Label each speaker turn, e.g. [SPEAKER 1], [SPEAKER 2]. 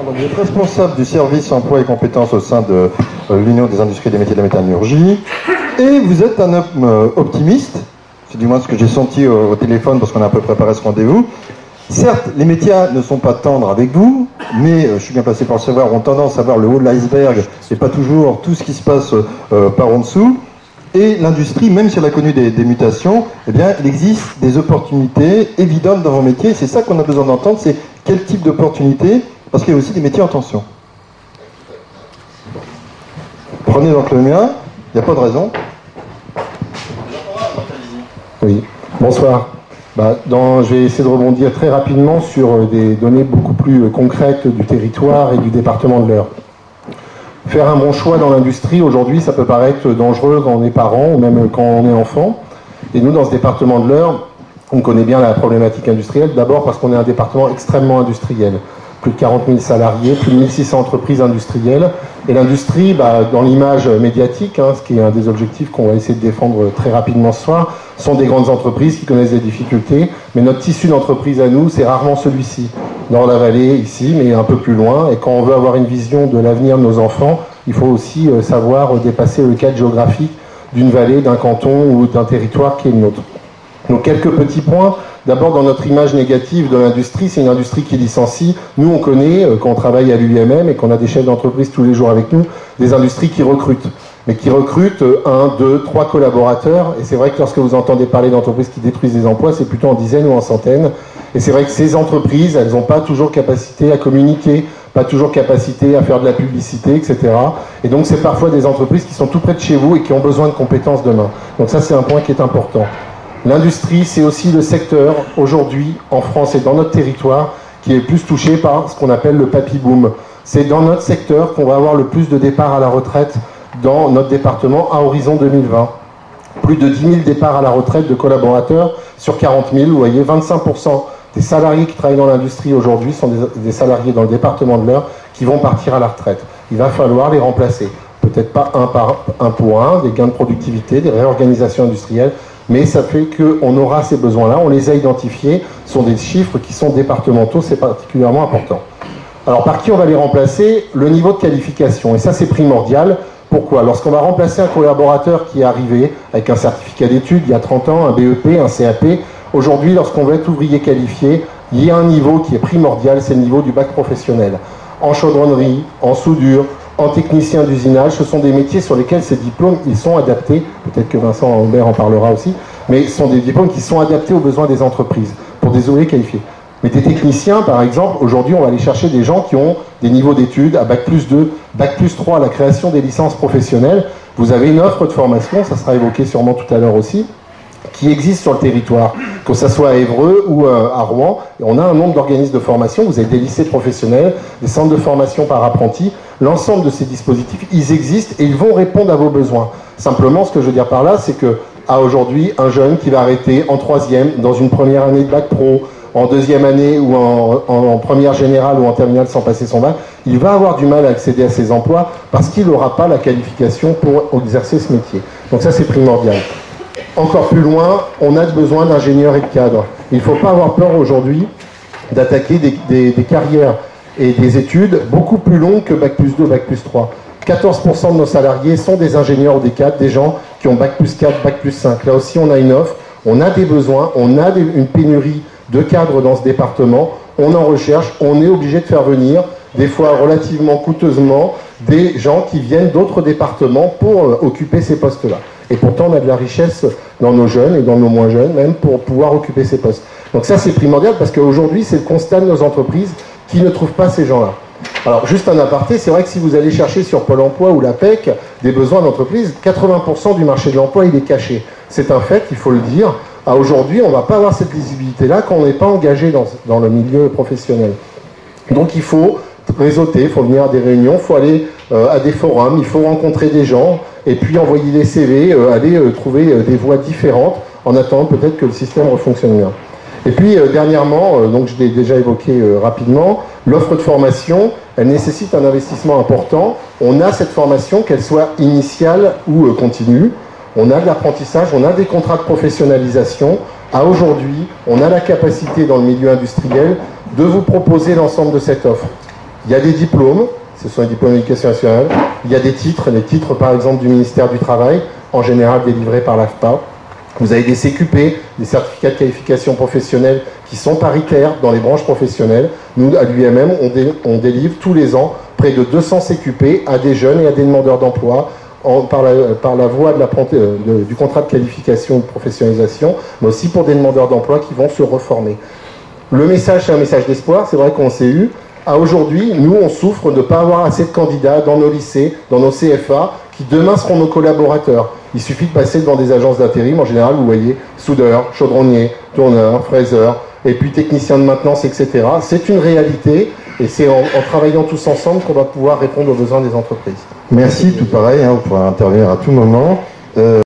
[SPEAKER 1] Donc, vous êtes responsable du service emploi et compétences au sein de l'Union des industries et des métiers de la métallurgie. Et vous êtes un homme optimiste, c'est du moins ce que j'ai senti au téléphone parce qu'on a un peu préparé ce rendez-vous. Certes, les métiers ne sont pas tendres avec vous, mais je suis bien placé pour le savoir, ont tendance à voir le haut de l'iceberg et pas toujours tout ce qui se passe par en dessous. Et l'industrie, même si elle a connu des mutations, eh bien, il existe des opportunités évidentes dans vos métiers. C'est ça qu'on a besoin d'entendre, c'est quel type d'opportunités, parce qu'il y a aussi des métiers en tension. Prenez donc le mien, il n'y a pas de raison.
[SPEAKER 2] Oui, bonsoir. Je vais essayer de rebondir très rapidement sur des données beaucoup plus concrètes du territoire et du département de l'Eure. Faire un bon choix dans l'industrie, aujourd'hui, ça peut paraître dangereux quand on est parent ou même quand on est enfant. Et nous, dans ce département de l'Eure, on connaît bien la problématique industrielle, d'abord parce qu'on est un département extrêmement industriel. Plus de 40 000 salariés, plus de 1600 entreprises industrielles. Et l'industrie, dans l'image médiatique, ce qui est un des objectifs qu'on va essayer de défendre très rapidement ce soir, sont des grandes entreprises qui connaissent des difficultés. Mais notre tissu d'entreprise à nous, c'est rarement celui-ci. Dans la vallée, ici, mais un peu plus loin. Et quand on veut avoir une vision de l'avenir de nos enfants, il faut aussi savoir dépasser le cadre géographique d'une vallée, d'un canton ou d'un territoire qui est le nôtre. Donc quelques petits points. D'abord, dans notre image négative de l'industrie, c'est une industrie qui licencie. Nous, on connaît, quand on travaille à l'UIMM et qu'on a des chefs d'entreprise tous les jours avec nous, des industries qui recrutent. Mais qui recrutent 1, 2, 3 collaborateurs. Et c'est vrai que lorsque vous entendez parler d'entreprises qui détruisent des emplois, c'est plutôt en dizaines ou en centaines. Et c'est vrai que ces entreprises, elles n'ont pas toujours capacité à communiquer, pas toujours capacité à faire de la publicité, etc. Et donc, c'est parfois des entreprises qui sont tout près de chez vous et qui ont besoin de compétences demain. Donc ça, c'est un point qui est important. L'industrie, c'est aussi le secteur, aujourd'hui, en France et dans notre territoire, qui est le plus touché par ce qu'on appelle le papy boom. C'est dans notre secteur qu'on va avoir le plus de départs à la retraite dans notre département à horizon 2020. Plus de 10 000 départs à la retraite de collaborateurs sur 40 000. Vous voyez, 25% des salariés qui travaillent dans l'industrie aujourd'hui sont des salariés dans le département de l'Eure qui vont partir à la retraite. Il va falloir les remplacer. Peut-être pas un pour un, des gains de productivité, des réorganisations industrielles, mais ça fait qu'on aura ces besoins-là, on les a identifiés, ce sont des chiffres qui sont départementaux, c'est particulièrement important. Alors par qui on va les remplacer? Le niveau de qualification, et ça c'est primordial. Pourquoi? Lorsqu'on va remplacer un collaborateur qui est arrivé avec un certificat d'études il y a 30 ans, un BEP, un CAP, aujourd'hui lorsqu'on veut être ouvrier qualifié, il y a un niveau qui est primordial, c'est le niveau du bac professionnel. En chaudronnerie, en soudure, en technicien d'usinage, ce sont des métiers sur lesquels ces diplômes, ils sont adaptés, peut-être que Vincent Aubert en parlera aussi, mais ce sont des diplômes qui sont adaptés aux besoins des entreprises, pour des ouvriers qualifiés. Mais des techniciens, par exemple, aujourd'hui, on va aller chercher des gens qui ont des niveaux d'études à Bac plus 2, Bac plus 3, la création des licences professionnelles. Vous avez une offre de formation, ça sera évoqué sûrement tout à l'heure aussi, qui existe sur le territoire, que ce soit à Évreux ou à Rouen. Et on a un nombre d'organismes de formation, vous avez des lycées professionnels, des centres de formation par apprentis. L'ensemble de ces dispositifs, ils existent et ils vont répondre à vos besoins. Simplement, ce que je veux dire par là, c'est que à aujourd'hui, un jeune qui va arrêter en 3e, dans une première année de bac pro, en 2e année ou en première générale ou en terminale sans passer son bac, il va avoir du mal à accéder à ces emplois parce qu'il n'aura pas la qualification pour exercer ce métier. Donc ça, c'est primordial. Encore plus loin, on a besoin d'ingénieurs et de cadres. Il ne faut pas avoir peur aujourd'hui d'attaquer des carrières et des études beaucoup plus longues que Bac plus 2, Bac plus 3. 14% de nos salariés sont des ingénieurs ou des cadres, des gens qui ont Bac plus 4, Bac plus 5. Là aussi, on a une offre, on a des besoins, on a une pénurie de cadres dans ce département, on en recherche, on est obligé de faire venir, des fois relativement coûteusement, des gens qui viennent d'autres départements pour occuper ces postes-là. Et pourtant, on a de la richesse dans nos jeunes et dans nos moins jeunes, même pour pouvoir occuper ces postes. Donc ça, c'est primordial parce qu'aujourd'hui, c'est le constat de nos entreprises qui ne trouvent pas ces gens-là. Alors, juste un aparté, c'est vrai que si vous allez chercher sur Pôle emploi ou l'APEC des besoins d'entreprise, 80% du marché de l'emploi, il est caché. C'est un fait, il faut le dire. Aujourd'hui, on ne va pas avoir cette visibilité-là quand on n'est pas engagé dans le milieu professionnel. Donc, il faut réseauter, il faut venir à des réunions, il faut aller à des forums, il faut rencontrer des gens, et puis envoyer des CV, aller trouver des voies différentes, en attendant peut-être que le système refonctionne bien. Et puis, dernièrement, donc je l'ai déjà évoqué rapidement, l'offre de formation, elle nécessite un investissement important. On a cette formation, qu'elle soit initiale ou continue. On a de l'apprentissage, on a des contrats de professionnalisation. À aujourd'hui, on a la capacité dans le milieu industriel de vous proposer l'ensemble de cette offre. Il y a des diplômes, ce sont les diplômes d'éducation nationale. Il y a des titres, les titres par exemple du ministère du Travail, en général délivrés par l'AFPA. Vous avez des CQP, des certificats de qualification professionnelle qui sont paritaires dans les branches professionnelles. Nous, à l'UMM, on délivre tous les ans près de 200 CQP à des jeunes et à des demandeurs d'emploi par la voie du contrat de qualification ou de professionnalisation, mais aussi pour des demandeurs d'emploi qui vont se reformer. Le message, c'est un message d'espoir. C'est vrai qu'on s'est eu. À aujourd'hui, nous, on souffre de ne pas avoir assez de candidats dans nos lycées, dans nos CFA, qui demain seront nos collaborateurs. Il suffit de passer devant des agences d'intérim. En général, vous voyez soudeur, chaudronnier, tourneur, fraiseur, et puis technicien de maintenance, etc. C'est une réalité, et c'est en travaillant tous ensemble qu'on va pouvoir répondre aux besoins des entreprises.
[SPEAKER 1] Merci, tout pareil, hein, vous pourrez intervenir à tout moment.